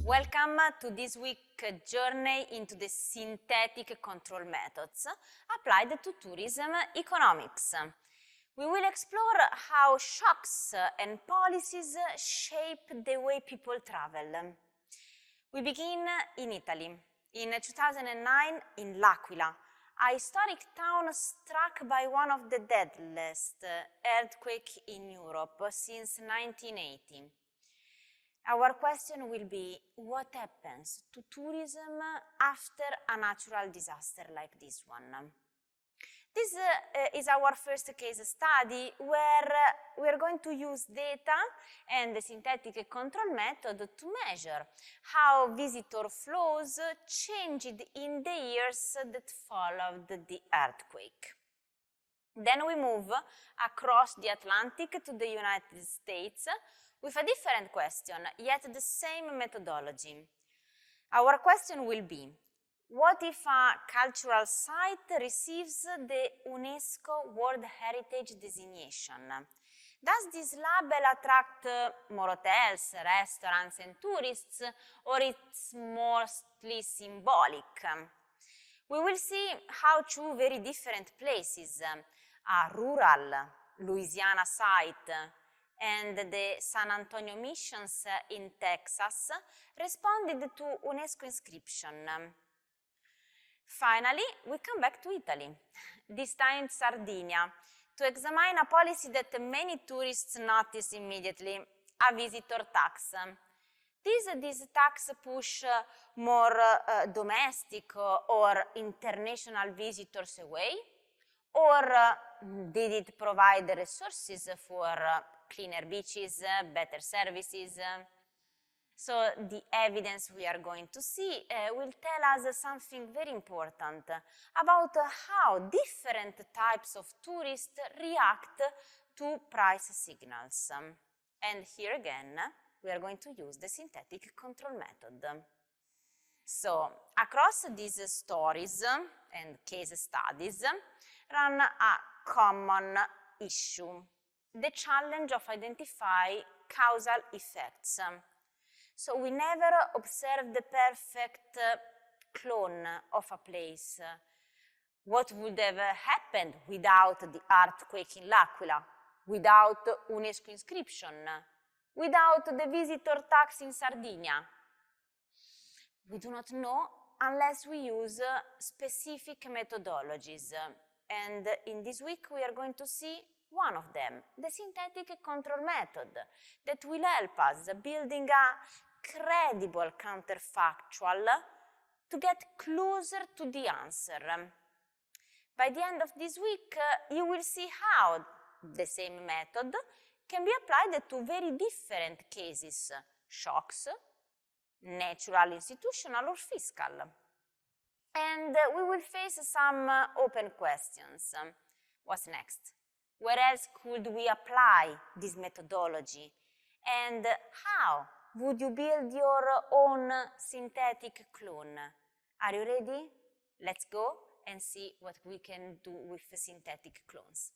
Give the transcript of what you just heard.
Welcome to this week's journey into the synthetic control methods applied to tourism economics. We will explore how shocks and policies shape the way people travel. We begin in Italy. In 2009, in L'Aquila, a historic town struck by one of the deadliest earthquakes in Europe since 1980. Our question will be, what happens to tourism after a natural disaster like this one? This is our first case study where we are going to use data and the synthetic control method to measure how visitor flows changed in the years that followed the earthquake. Then we move across the Atlantic to the United States with a different question, yet the same methodology. Our question will be, what if a cultural site receives the UNESCO World Heritage designation? Does this label attract more hotels, restaurants and tourists, or it's mostly symbolic? We will see how two very different places, a rural Louisiana site and the San Antonio missions in Texas, responded to UNESCO inscription. Finally, we come back to Italy, this time Sardinia, to examine a policy that many tourists notice immediately, a visitor tax. This tax push more domestic or international visitors away? Or did it provide resources for cleaner beaches, better services? So the evidence we are going to see will tell us something very important about how different types of tourists react to price signals. And here again, we are going to use the synthetic control method. So across these stories and case studies run a common issue, the challenge of identifying causal effects. So we never observe the perfect clone of a place. What would have happened without the earthquake in L'Aquila, without UNESCO inscription, without the visitor tax in Sardinia? We do not know unless we use specific methodologies. And in this week we are going to see one of them, the synthetic control method, that will help us building a credible counterfactual to get closer to the answer. By the end of this week, you will see how the same method can be applied to very different cases, shocks, natural, institutional, or fiscal. And we will face some open questions. What's next? Where else could we apply this methodology? And how would you build your own synthetic clone? Are you ready? Let's go and see what we can do with synthetic clones.